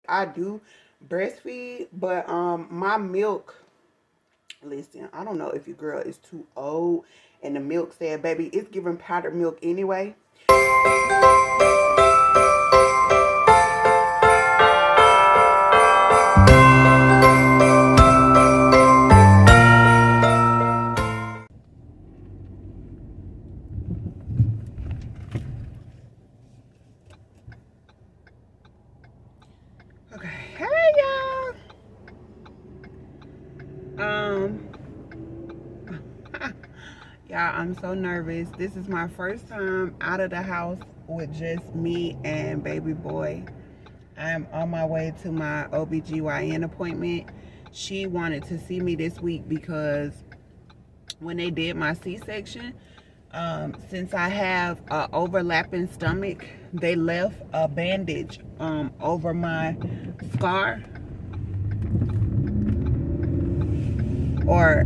I do breastfeed, but my milk, listen, I don't know if your girl is too old and the milk said, baby, it's giving powdered milk anyway. Okay, hey y'all. Y'all, I'm so nervous. This is my first time out of the house with just me and baby boy. I'm on my way to my OBGYN appointment. She wanted to see me this week because when they did my C-section, since I have an overlapping stomach, they left a bandage over my scar or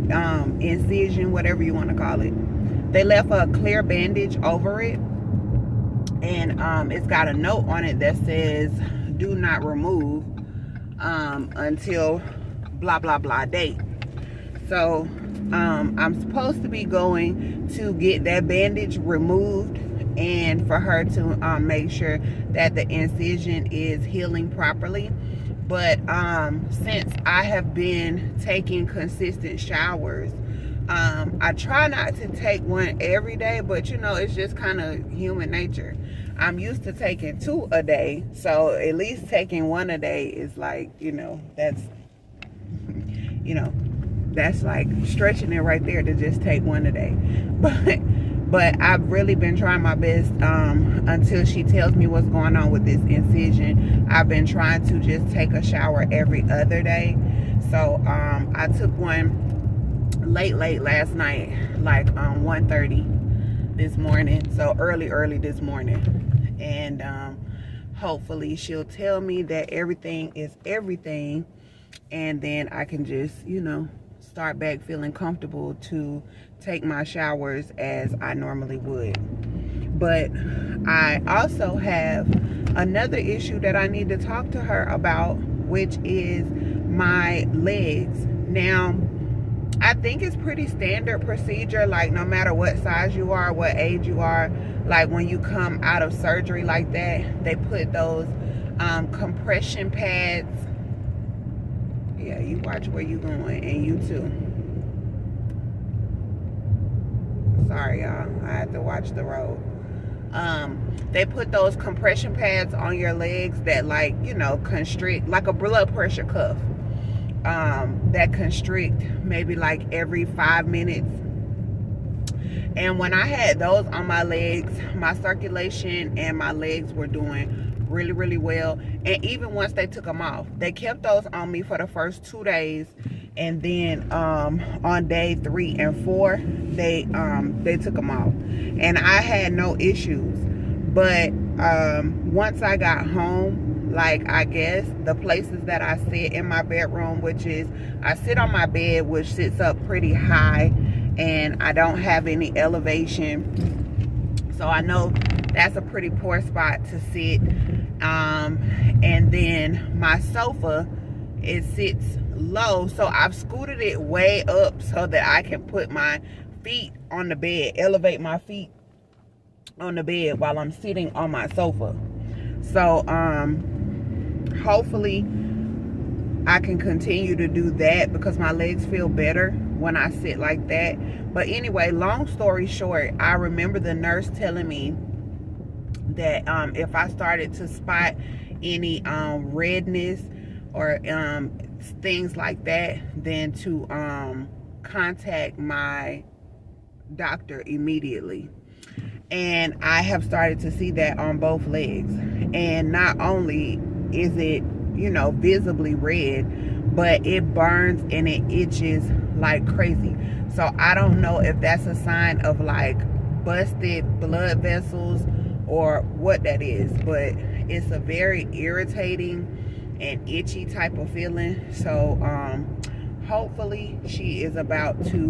incision, whatever you want to call it. They left a clear bandage over it, and it's got a note on it that says do not remove until blah blah blah date. So I'm supposed to be going to get that bandage removed and for her to make sure that the incision is healing properly. But since I have been taking consistent showers, I try not to take one every day, but you know, it's just kind of human nature. I'm used to taking 2 a day, so at least taking 1 a day is like, you know, that's like stretching it right there to just take 1 a day. But I've really been trying my best until she tells me what's going on with this incision. I've been trying to just take a shower every other day. So I took one late last night, like 1:30 this morning. So early this morning. And hopefully she'll tell me that everything is everything. And then I can just, you know, start back feeling comfortable to take my showers as I normally would. But I also have another issue that I need to talk to her about, which is my legs. Now, I think it's pretty standard procedure, like no matter what size you are, what age you are, like when you come out of surgery like that, they put those compression pads. Yeah, you watch where you going, and you too. Sorry, y'all. I had to watch the road. They put those compression pads on your legs that, like, you know, constrict, like a blood pressure cuff. That constrict maybe like every 5 minutes. And when I had those on my legs, my circulation and my legs were doing really well. And even once they took them off, they kept those on me for the first 2 days, and then on day 3 and 4 they took them off, and I had no issues. But once I got home, like, I guess the places that I sit in my bedroom, which is I sit on my bed, which sits up pretty high, and I don't have any elevation, so I know that's a pretty poor spot to sit. And then my sofa, it sits low, so I've scooted it way up so that I can put my feet on the bed, elevate my feet on the bed while I'm sitting on my sofa. So hopefully I can continue to do that because my legs feel better when I sit like that. But anyway, long story short, I remember the nurse telling me that if I started to spot any redness or things like that, then to contact my doctor immediately. And I have started to see that on both legs. And not only is it, you know, visibly red, but it burns and it itches like crazy. So I don't know if that's a sign of like busted blood vessels or what that is, but it's a very irritating and itchy type of feeling. So hopefully she is about to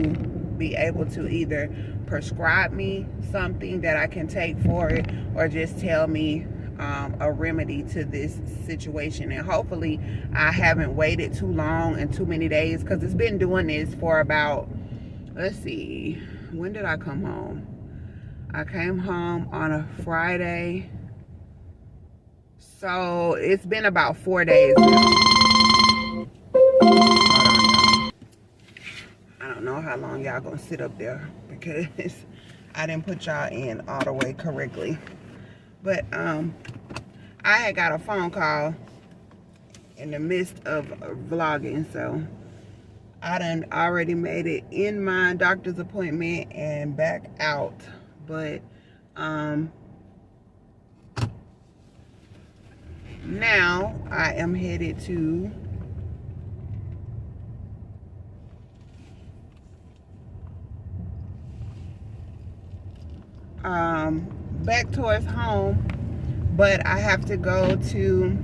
be able to either prescribe me something that I can take for it, or just tell me a remedy to this situation. And hopefully I haven't waited too long and too many days, because it's been doing this for about, let's see, when did I come home? I came home on a Friday. So it's been about 4 days now. I don't know how long y'all gonna sit up there, because I didn't put y'all in all the way correctly. But I had got a phone call in the midst of vlogging, so I done already made it in my doctor's appointment and back out. But now I am headed to back towards home, but I have to go to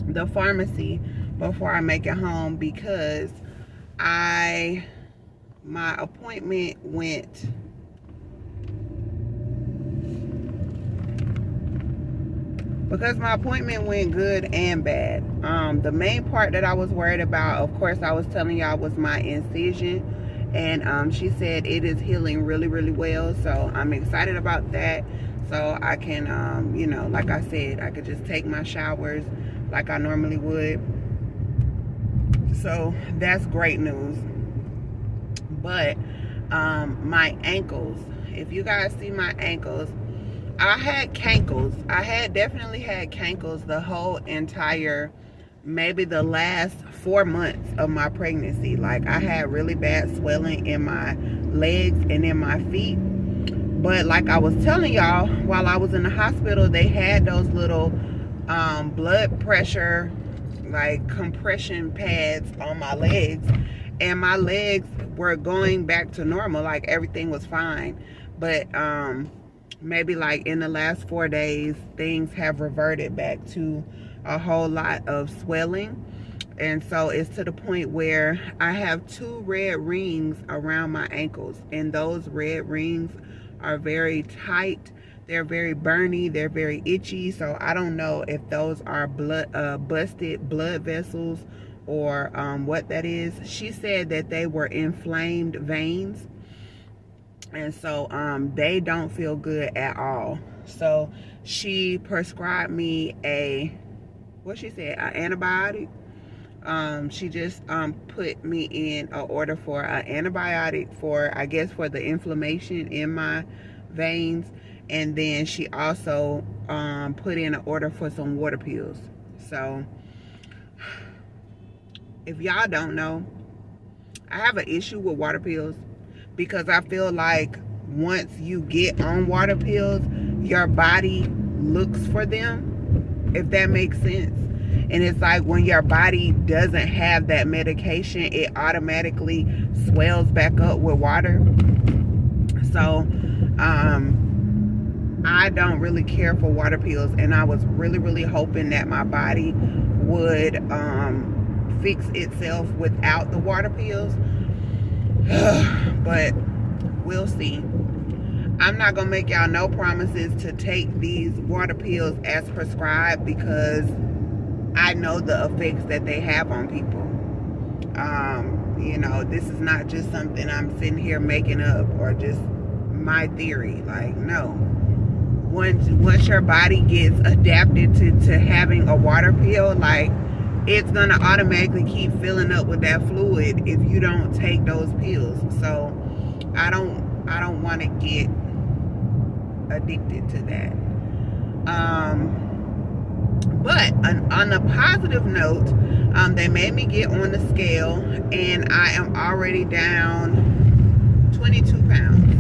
the pharmacy before I make it home, because my appointment went good and bad. The main part that I was worried about, of course, I was telling y'all, was my incision. And she said it is healing really, really well. So I'm excited about that. So I can, you know, like I said, I could just take my showers like I normally would. So that's great news. But my ankles, if you guys see my ankles, I had cankles. I definitely had cankles the whole entire, maybe the last 4 months of my pregnancy. Like, I had really bad swelling in my legs and in my feet. But like I was telling y'all, while I was in the hospital, they had those little blood pressure, like, compression pads on my legs, and my legs were going back to normal. Like, everything was fine. But maybe like in the last 4 days, things have reverted back to a whole lot of swelling. And so it's to the point where I have 2 red rings around my ankles, and those red rings are very tight. They're very burny, they're very itchy. So I don't know if those are busted blood vessels or what that is. She said that they were inflamed veins, and so they don't feel good at all. So she prescribed me an antibiotic. She just put me in an order for an antibiotic for, I guess, for the inflammation in my veins. And then she also put in an order for some water pills. So if y'all don't know, I have an issue with water pills, because I feel like once you get on water pills, your body looks for them, if that makes sense. And it's like when your body doesn't have that medication, it automatically swells back up with water. So I don't really care for water pills, and I was really, really hoping that my body would fix itself without the water pills. But we'll see. I'm not gonna make y'all no promises to take these water pills as prescribed, because I know the effects that they have on people. You know, this is not just something I'm sitting here making up or just my theory. Like, no. Once your body gets adapted to having a water pill, like, it's gonna automatically keep filling up with that fluid if you don't take those pills. So I don't want to get addicted to that. But on a positive note, they made me get on the scale, and I am already down 22 pounds.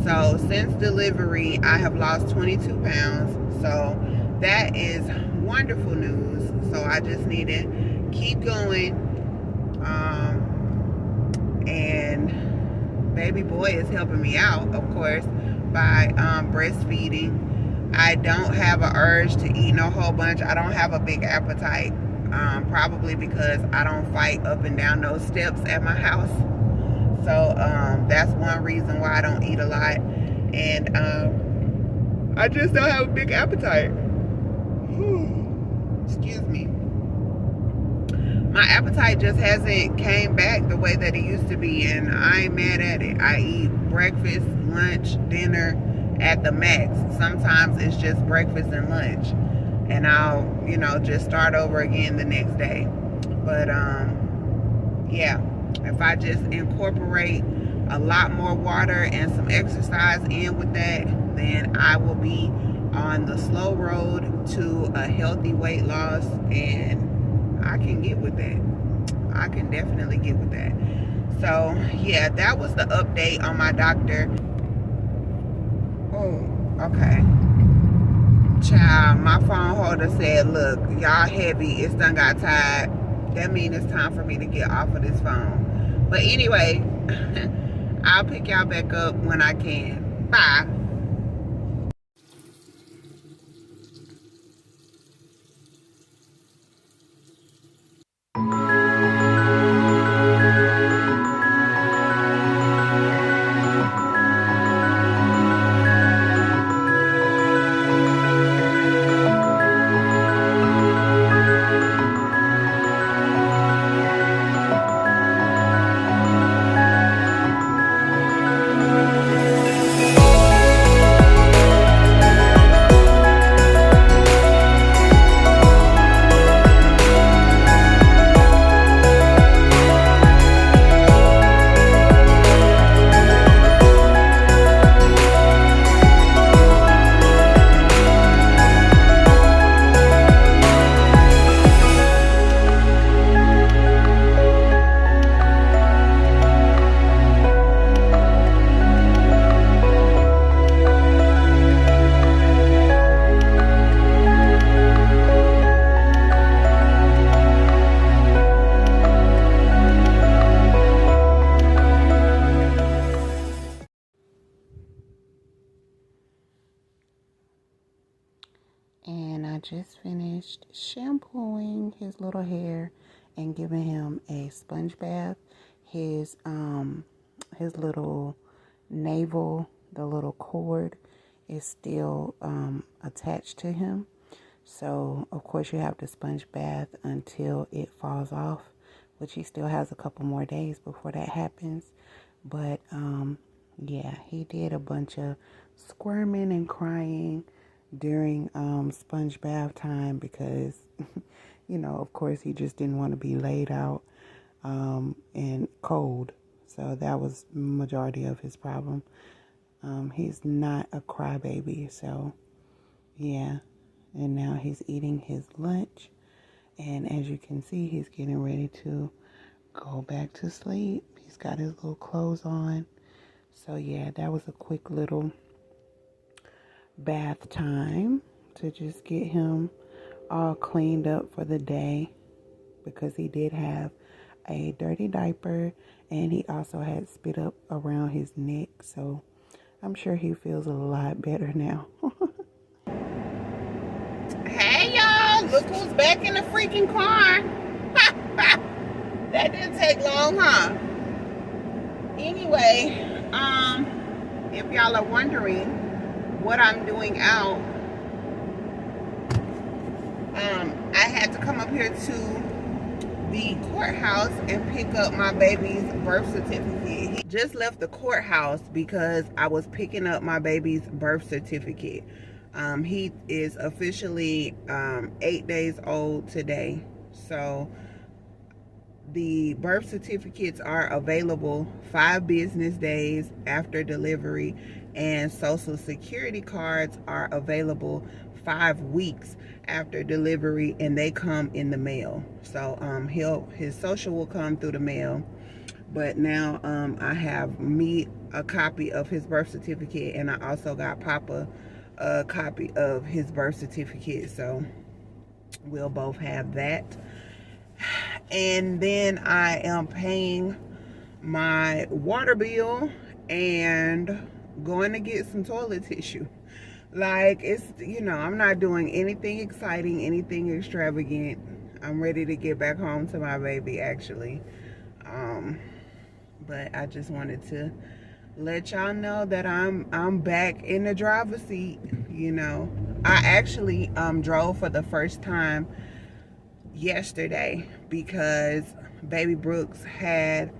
So since delivery, I have lost 22 pounds. So that is wonderful news. So I just need to keep going. And baby boy is helping me out, of course, by breastfeeding. I don't have an urge to eat no whole bunch. I don't have a big appetite, probably because I don't fight up and down those steps at my house. So that's one reason why I don't eat a lot. And I just don't have a big appetite. excuse me, my appetite just hasn't came back the way that it used to be, and I ain't mad at it. I eat breakfast, lunch, dinner at the max. Sometimes it's just breakfast and lunch, and I'll, you know, just start over again the next day. But yeah, if I just incorporate a lot more water and some exercise in with that, then I will be on the slow road to a healthy weight loss, and I can get with that. I can definitely get with that. So yeah, that was the update on my doctor. Oh, okay. Child, my phone holder said, look, y'all heavy, it's done got tired. That means it's time for me to get off of this phone. But anyway, I'll pick y'all back up when I can. Bye. And I just finished shampooing his little hair and giving him a sponge bath. His little navel, the little cord is still attached to him. So of course you have to sponge bath until it falls off, which he still has a couple more days before that happens. But yeah, he did a bunch of squirming and crying during sponge bath time because you know, of course he just didn't want to be laid out and cold. So that was majority of his problem. He's not a crybaby, so yeah. And now he's eating his lunch, and as you can see, he's getting ready to go back to sleep. He's got his little clothes on. So yeah, that was a quick little bath time to just get him all cleaned up for the day, because he did have a dirty diaper and he also had spit up around his neck. So I'm sure he feels a lot better now. Hey y'all, look who's back in the freaking car. That didn't take long, huh? Anyway, if y'all are wondering what I'm doing out, I had to come up here to the courthouse and pick up my baby's birth certificate. He just left the courthouse because I was picking up my baby's birth certificate. He is officially 8 days old today. So the birth certificates are available 5 business days after delivery, and social security cards are available 5 weeks after delivery, and they come in the mail. So his social will come through the mail, but now I have me a copy of his birth certificate, and I also got Papa a copy of his birth certificate, so we'll both have that. And then I am paying my water bill and going to get some toilet tissue. Like, it's, you know, I'm not doing anything exciting, anything extravagant. I'm ready to get back home to my baby, actually. But I just wanted to let y'all know that I'm back in the driver's seat. You know, I actually drove for the first time yesterday because baby Brooks had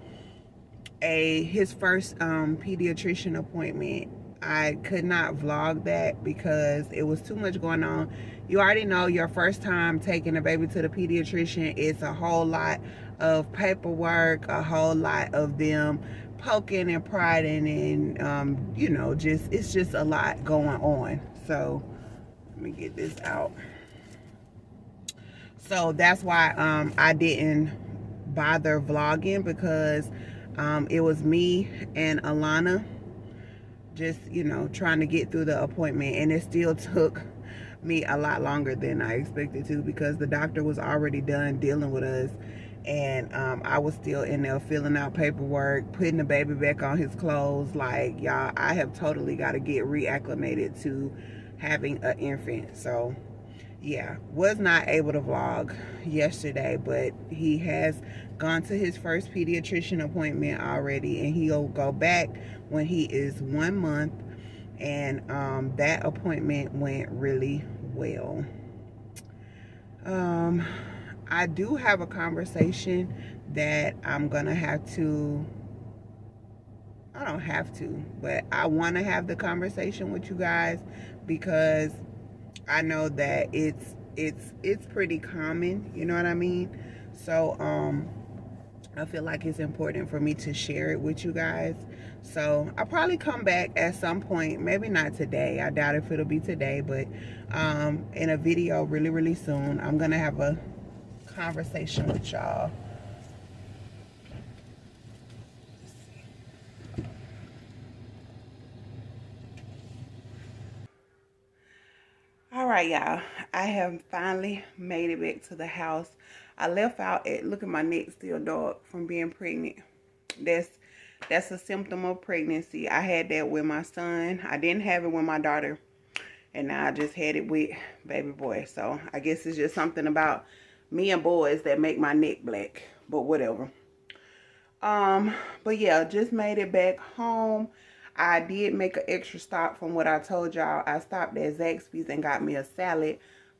his first pediatrician appointment. I could not vlog that because it was too much going on. You already know your first time taking a baby to the pediatrician, it's a whole lot of paperwork, a whole lot of them poking and prodding, and you know, it's just a lot going on. So let me get this out. So that's why I didn't bother vlogging, because it was me and Alana just, you know, trying to get through the appointment, and it still took me a lot longer than I expected to, because the doctor was already done dealing with us, and I was still in there filling out paperwork, putting the baby back on his clothes. Like, y'all, I have totally got to get reacclimated to having an infant. So yeah, was not able to vlog yesterday, but he has gone to his first pediatrician appointment already, and he'll go back when he is 1 month. And that appointment went really well. I do have a conversation that I'm gonna have to, I don't have to, but I want to have the conversation with you guys, because I know that it's pretty common, you know what I mean? So I feel like it's important for me to share it with you guys. So I'll probably come back at some point, maybe not today, I doubt if it'll be today, but in a video really soon. I'm gonna have a conversation with y'all. All right, y'all, I have finally made it back to the house. I left out at, look at my neck still dark from being pregnant. That's a symptom of pregnancy. I had that with my son. I didn't have it with my daughter, and now I just had it with baby boy. So I guess it's just something about me and boys that make my neck black, but whatever. But yeah, just made it back home. I did make an extra stop from what I told y'all. I stopped at Zaxby's and got me a salad,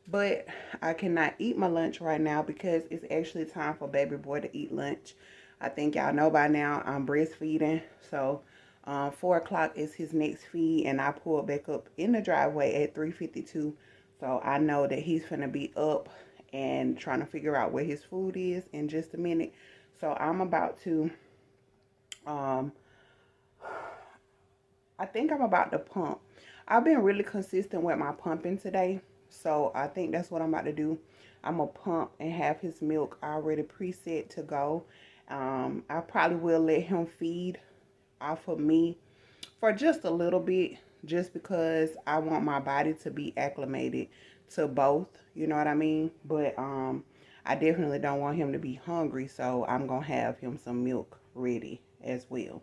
but I cannot eat my lunch right now because it's actually time for baby boy to eat lunch. I think y'all know by now I'm breastfeeding, so 4 o'clock is his next feed, and I pulled back up in the driveway at 3:52, so I know that he's gonna be up and trying to figure out where his food is in just a minute. So I'm about to I think I'm about to pump. I've been really consistent with my pumping today, so I think that's what I'm about to do. I'm gonna pump and have his milk already preset to go. I probably will let him feed off of me for just a little bit, just because I want my body to be acclimated to both, you know what I mean? But I definitely don't want him to be hungry, so I'm gonna have him some milk ready as well.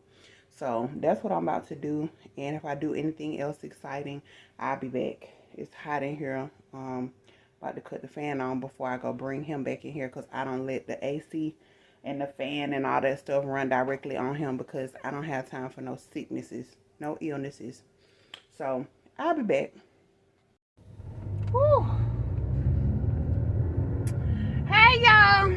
So that's what I'm about to do, and if I do anything else exciting, I'll be back. It's hot in here. About to cut the fan on before I go bring him back in here, because I don't let the AC and the fan and all that stuff run directly on him, because I don't have time for no sicknesses, no illnesses. So I'll be back. Whew. Hey y'all,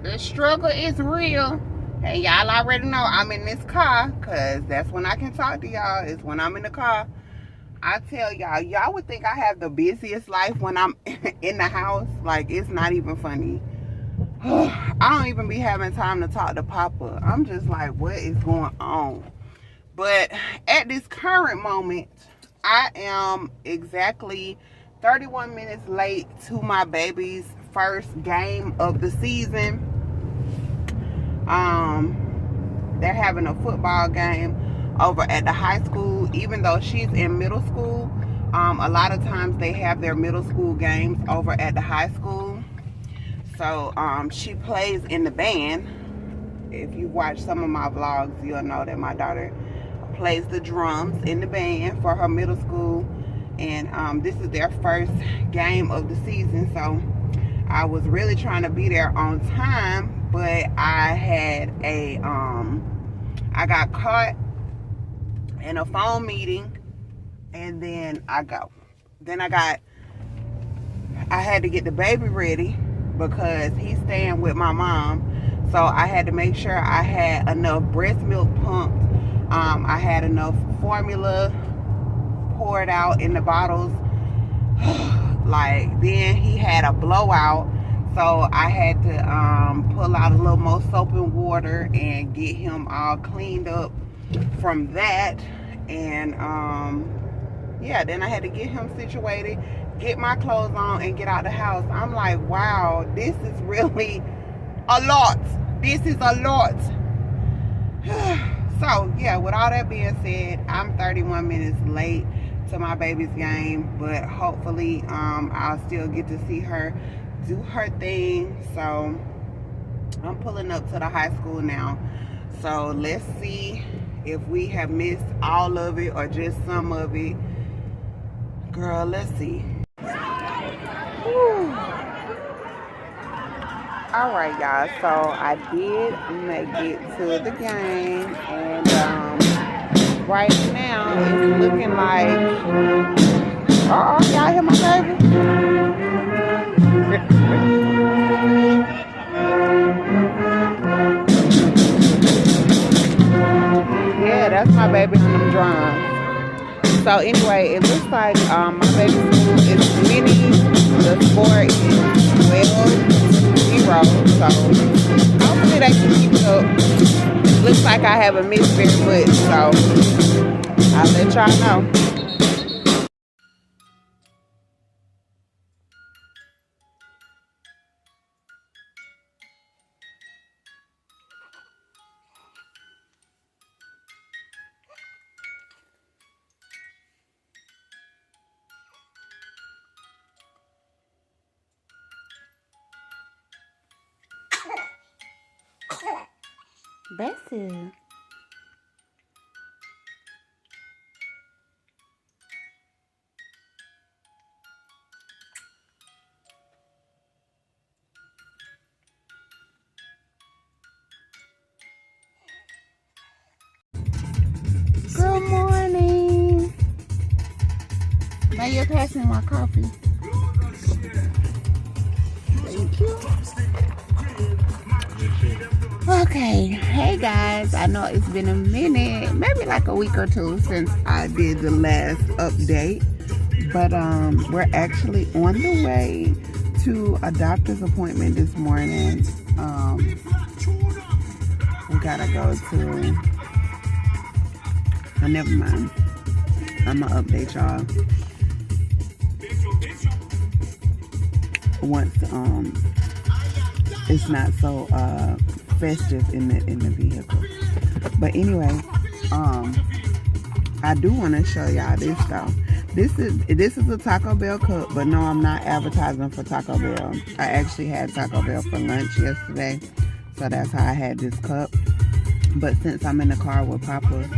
the struggle is real. Hey, y'all already know I'm in this car, because that's when I can talk to y'all, is when I'm in the car. I tell y'all, y'all would think I have the busiest life when I'm in the house. Like, it's not even funny. I don't even be having time to talk to Papa. I'm just like, what is going on? But at this current moment, I am exactly 31 minutes late to my baby's first game of the season. They're having a football game over at the high school. Even though she's in middle school, a lot of times they have their middle school games over at the high school. So she plays in the band. If you watch some of my vlogs, you'll know that my daughter plays the drums in the band for her middle school, and this is their first game of the season. So I was really trying to be there on time, but I had a I got caught in a phone meeting, and then I had to get the baby ready, because he's staying with my mom. So I had to make sure I had enough breast milk pumped. I had enough formula poured out in the bottles. Like, then he had a blowout, so I had to pull out a little more soap and water and get him all cleaned up from that. And yeah, then I had to get him situated, get my clothes on, and get out the house. I'm like, wow, this is really a lot. This is a lot. So yeah, with all that being said, I'm 31 minutes late to my baby's game, but hopefully I'll still get to see her do her thing. So I'm pulling up to the high school now, so let's see if we have missed all of it or just some of it. Girl, let's see. Whew. All right, y'all, so I did make it to the game, and right now it's looking like, y'all hear my baby? Yeah, that's my baby on them drums. So anyway, it looks like my baby's school is mini. The score is 12-0. So hopefully they can keep it up. It looks like I haven't missed very much, so I'll let y'all know. Bessie. Good morning. Now you're passing my coffee. Thank you. Okay, hey guys, I know it's been a minute, maybe like a week or two since I did the last update, but we're actually on the way to a doctor's appointment this morning. We gotta go to, oh, never mind, I'm gonna update y'all once it's not so festive in the vehicle. But anyway, I do want to show y'all this though. This is a Taco Bell cup, but no, I'm not advertising for Taco Bell. I actually had Taco Bell for lunch yesterday, so that's how I had this cup. But since I'm in the car with Papa,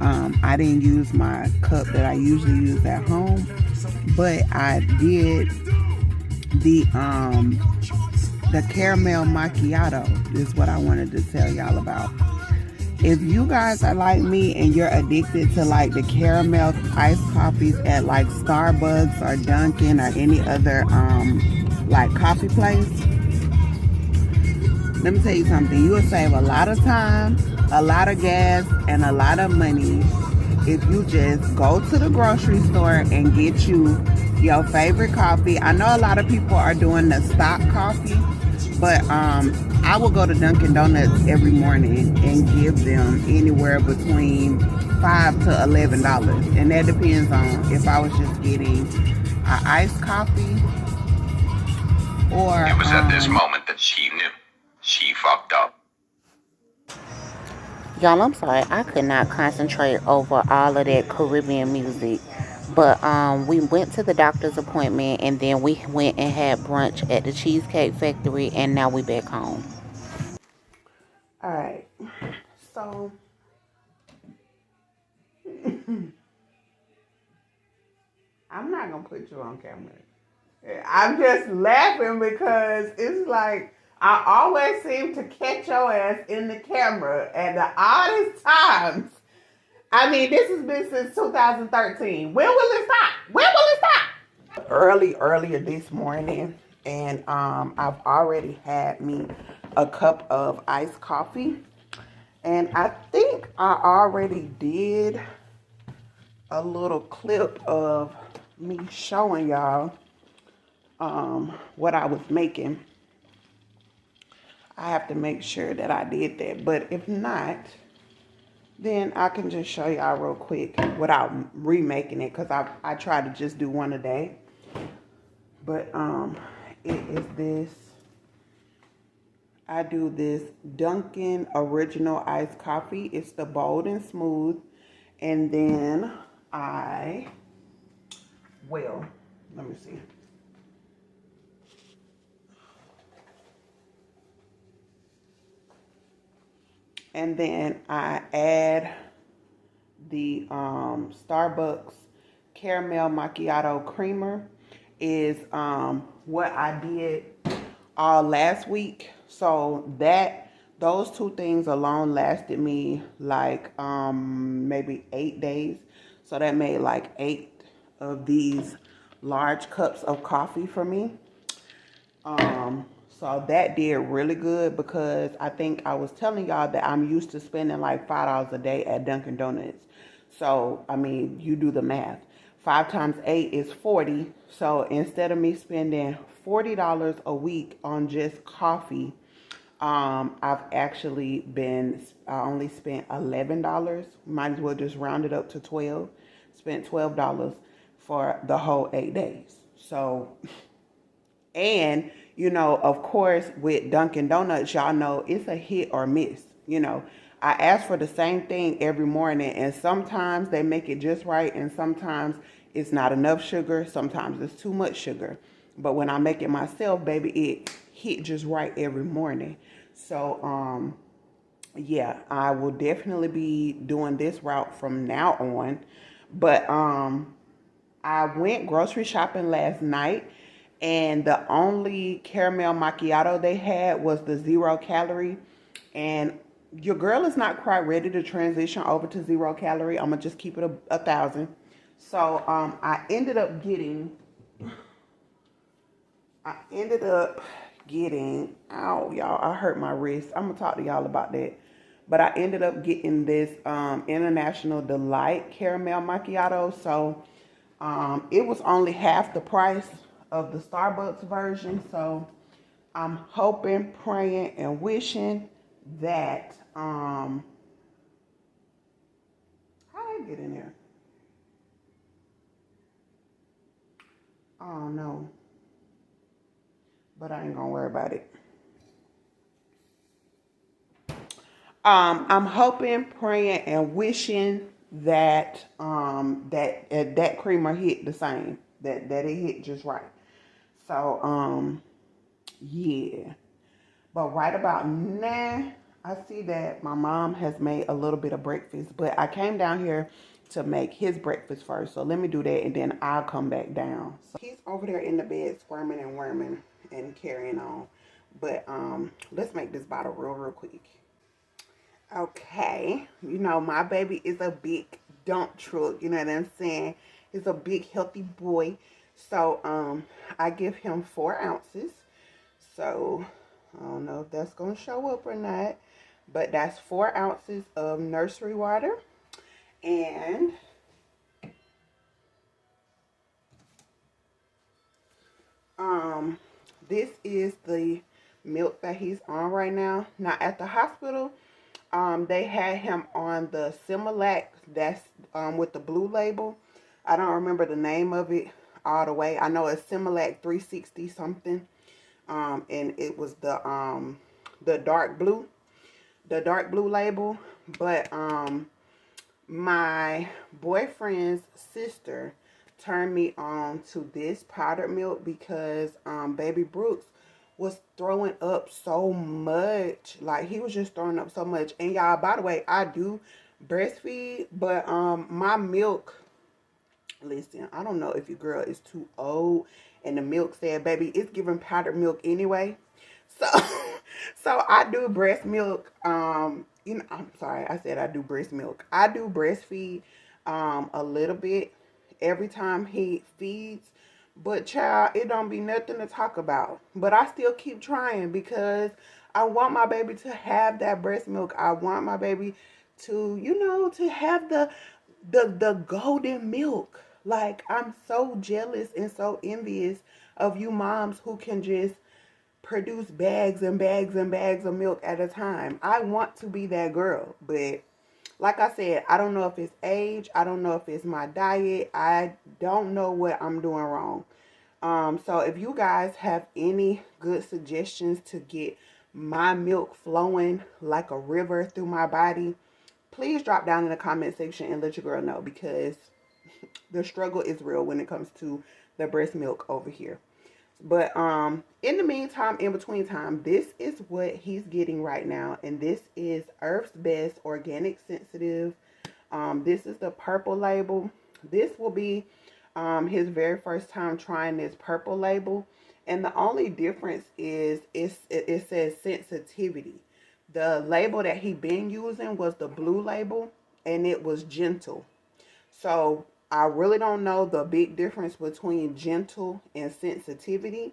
I didn't use my cup that I usually use at home, but I did the caramel macchiato is what I wanted to tell y'all about. If you guys are like me and you're addicted to like the caramel iced coffees at like Starbucks or Dunkin' or any other like coffee place, let me tell you something. You will save a lot of time, a lot of gas, and a lot of money if you just go to the grocery store and get you your favorite coffee. I know a lot of people are doing the stock coffee, but I will go to Dunkin' Donuts every morning and give them anywhere between $5 to $11, and that depends on if I was just getting an iced coffee or. It was at this moment that she knew she fucked up. Y'all, I'm sorry, I could not concentrate over all of that Caribbean music. But we went to the doctor's appointment, and then we went and had brunch at the Cheesecake Factory, and now we back home. All right, so I'm not gonna put you on camera. I'm just laughing because it's like I always seem to catch your ass in the camera at the oddest times. I mean, this has been since 2013. When will it stop? When will it stop? Earlier this morning, And I've already had me a cup of iced coffee. And I think I already did a little clip of me showing y'all what I was making. I have to make sure that I did that. But if not, then I can just show y'all real quick without remaking it, because I try to just do one a day. But it is this. I do this Dunkin' Original Iced Coffee. It's the bold and smooth. And then let me see. And then I add the Starbucks Caramel Macchiato Creamer. Is what I did all last week. So those two things alone lasted me like maybe 8 days. So that made like 8 of these large cups of coffee for me. So that did really good, because I think I was telling y'all that I'm used to spending like $5 a day at Dunkin' Donuts. So, I mean, you do the math. 5 times 8 is 40. So instead of me spending $40 a week on just coffee, I've actually I only spent $11. Might as well just round it up to 12. Spent $12 for the whole 8 days. So, and, you know, of course, with Dunkin' Donuts, y'all know it's a hit or miss. You know, I ask for the same thing every morning, and sometimes they make it just right, and sometimes it's not enough sugar. Sometimes it's too much sugar. But when I make it myself, baby, it hit just right every morning. So, yeah, I will definitely be doing this route from now on. But I went grocery shopping last night, and the only caramel macchiato they had was the 0 calorie. And your girl is not quite ready to transition over to 0 calorie. I'm gonna just keep it a thousand. So I ended up getting, ow, y'all, I hurt my wrist. I'm gonna talk to y'all about that. But I ended up getting this International Delight Caramel Macchiato. So it was only half the price of the Starbucks version. So I'm hoping, praying, and wishing that, how did I get in there? Oh no. But I ain't gonna worry about it. I'm hoping, praying, and wishing that that creamer hit the same. That it hit just right. So yeah. But right about now, I see that my mom has made a little bit of breakfast. But I came down here to make his breakfast first. So let me do that, and then I'll come back down. So he's over there in the bed squirming and worming and carrying on. But let's make this bottle real quick. Okay, you know, my baby is a big dump truck, you know what I'm saying? He's a big healthy boy. So I give him 4 ounces. So I don't know if that's gonna show up or not, but that's 4 ounces of nursery water. And this is the milk that he's on right now. Now at the hospital, they had him on the Similac, that's with the blue label. I don't remember the name of it all the way. I know it's Similac 360 something. And it was the dark blue label. But my boyfriend's sister turned me on to this powdered milk, because baby Brooks was throwing up so much. Like, he was just throwing up so much. And y'all, by the way, I do breastfeed, but my milk, listen, I don't know if your girl is too old and the milk said, baby, it's giving powdered milk anyway. So so I do breast milk. You know, I'm sorry, I said I do breast milk. I do breastfeed a little bit every time he feeds, But child, it don't be nothing to talk about. But I still keep trying because I want my baby to have that breast milk. I want my baby to, to have the golden milk. Like, I'm so jealous and so envious of you moms who can just produce bags and bags and bags of milk at a time. I want to be that girl, but like I said, I don't know if it's age. I don't know if it's my diet. I don't know what I'm doing wrong. So if you guys have any good suggestions to get my milk flowing like a river through my body, please drop down in the comment section and let your girl know, because the struggle is real when it comes to the breast milk over here. But in the meantime, in between time, this is what he's getting right now, and this is Earth's Best Organic Sensitive. This is the purple label. This will be his very first time trying this purple label, and the only difference is it says sensitivity. The label that he been using was the blue label, and it was gentle. So I really don't know the big difference between gentle and sensitivity,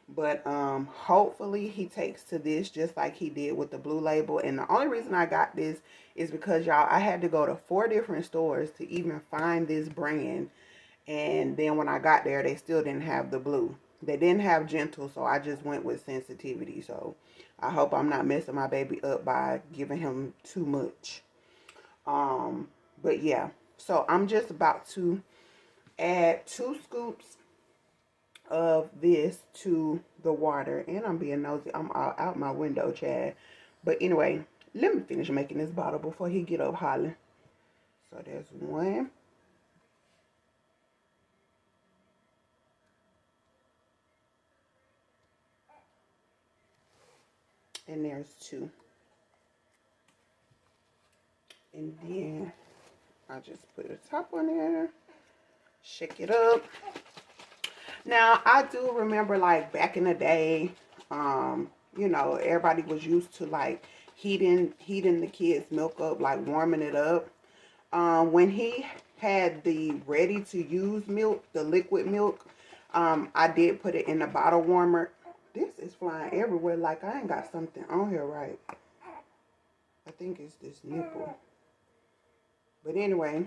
but hopefully he takes to this just like he did with the blue label. And the only reason I got this is because, y'all, I had to go to 4 different stores to even find this brand. And then when I got there, they still didn't have the blue. They didn't have gentle, so I just went with sensitivity. So I hope I'm not messing my baby up by giving him too much. But yeah, so I'm just about to add 2 scoops of this to the water. And I'm being nosy. I'm out my window, Chad. But anyway, let me finish making this bottle before he get up hollering. So there's 1. And there's 2. And then I just put a top on there. Shake it up. Now, I do remember, like, back in the day, everybody was used to, like, heating the kids' milk up, like, warming it up. When he had the ready-to-use milk, the liquid milk, I did put it in the bottle warmer. This is flying everywhere, like I ain't got something on here right. I think it's this nipple. But anyway,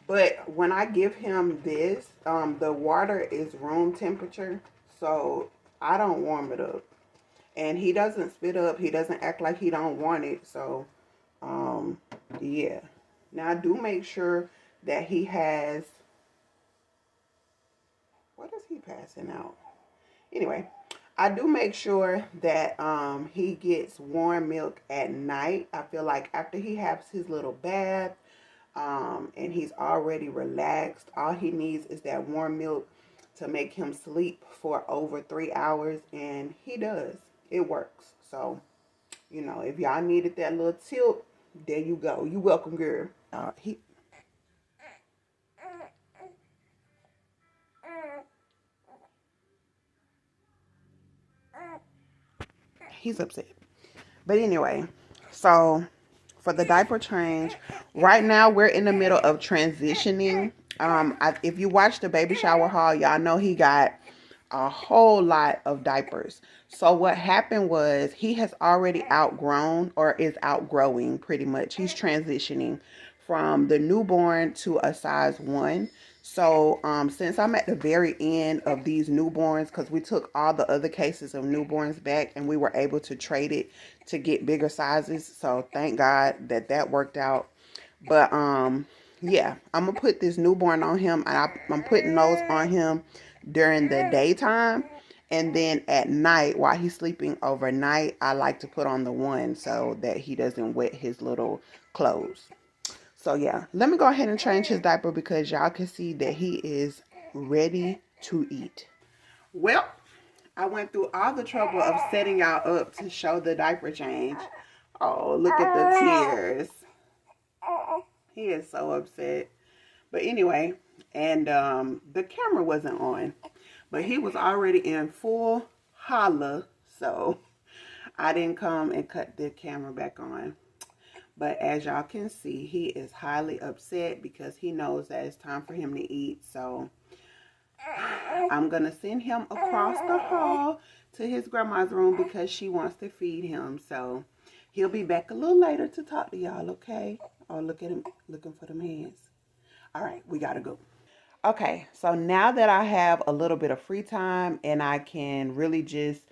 but when I give him this, the water is room temperature, so I don't warm it up. And he doesn't spit up. He doesn't act like he don't want it. So, yeah. Now, I do make sure that he has... What is he passing out? Anyway, I do make sure that he gets warm milk at night. I feel like after he has his little bath, and he's already relaxed, all he needs is that warm milk to make him sleep for over 3 hours, and he does. It works. So, if y'all needed that little tip, there you go. You welcome, girl. He's upset. But anyway, so for the diaper change, right now we're in the middle of transitioning. If you watch the baby shower haul, y'all know he got a whole lot of diapers. So what happened was he has already outgrown, or is outgrowing pretty much. He's transitioning from the newborn to a size 1. So since I'm at the very end of these newborns, because we took all the other cases of newborns back and we were able to trade it to get bigger sizes. So thank God that worked out. But yeah, I'm gonna put this newborn on him, and I'm putting those on him during the daytime, and then at night while he's sleeping overnight, I like to put on the 1 so that he doesn't wet his little clothes. So yeah, let me go ahead and change his diaper because y'all can see that he is ready to eat. Well, I went through all the trouble of setting y'all up to show the diaper change. Oh, look at the tears. He is so upset. But anyway, and the camera wasn't on, but he was already in full holla, so I didn't come and cut the camera back on. But as y'all can see, he is highly upset because he knows that it's time for him to eat. So I'm going to send him across the hall to his grandma's room because she wants to feed him. So he'll be back a little later to talk to y'all, okay? Oh, look at him looking for them hands. All right, we got to go. Okay, so now that I have a little bit of free time and I can really just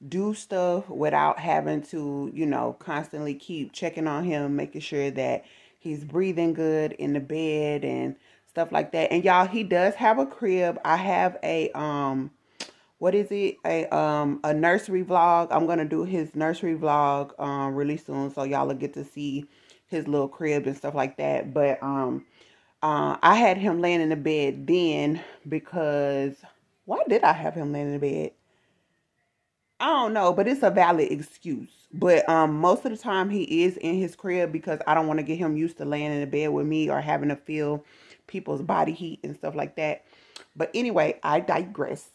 do stuff without having to, constantly keep checking on him, making sure that he's breathing good in the bed and stuff like that. And y'all, he does have a crib. I have a what is it? A nursery vlog. I'm gonna do his nursery vlog really soon, so y'all will get to see his little crib and stuff like that. But I had him laying in the bed then because why did I have him laying in the bed? I don't know, but it's a valid excuse. But most of the time he is in his crib because I don't want to get him used to laying in the bed with me or having to feel people's body heat and stuff like that. But anyway, I digress.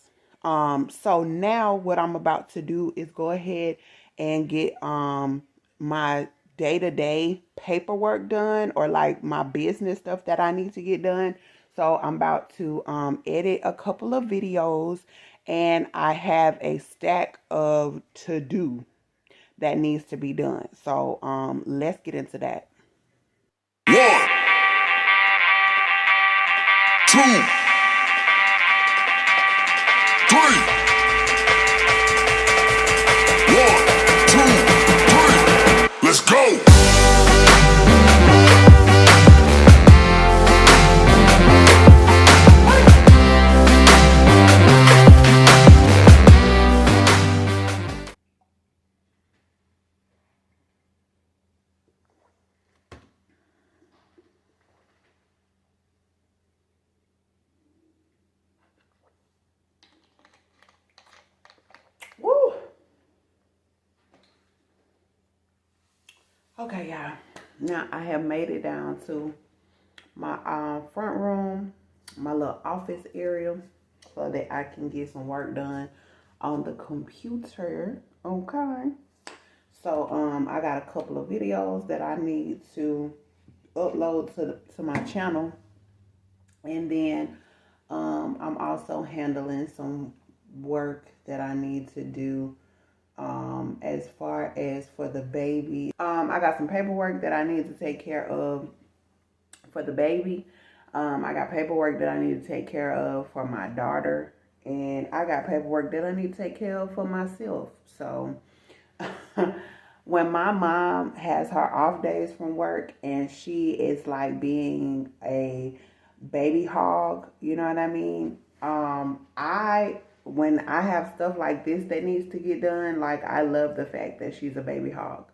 So now what I'm about to do is go ahead and get my day-to-day paperwork done, or like my business stuff that I need to get done. So I'm about to edit a couple of videos, and I have a stack of to-do that needs to be done. So let's get into that. 1, 2, 3. 1, 2, 3. Let's go. Woo! Okay, y'all. Now I have made it down to my front room, my little office area, so that I can get some work done on the computer. Okay. So I got a couple of videos that I need to upload to my channel, and then I'm also handling some work that I need to do as far as for the baby. I got some paperwork that I need to take care of for the baby. I got paperwork that I need to take care of for my daughter, and I got paperwork that I need to take care of for myself. So when my mom has her off days from work and she is like being a baby hog, you know what I mean? When I have stuff like this that needs to get done, like I love the fact that she's a baby hog.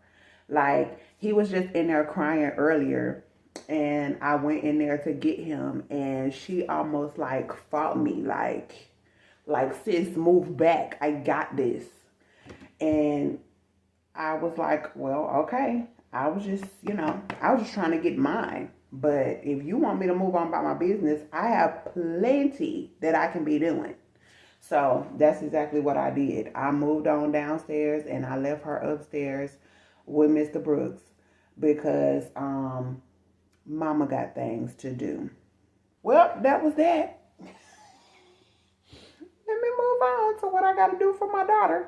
Like he was just in there crying earlier, and I went in there to get him, and she almost like fought me, like sis, move back. I got this. And I was like, well, okay. I was just trying to get mine. But if you want me to move on about my business, I have plenty that I can be doing. So that's exactly what I did. I moved on downstairs and I left her upstairs with Mr. Brooks because mama got things to do. Well, that was that. Let me move on to what I got to do for my daughter.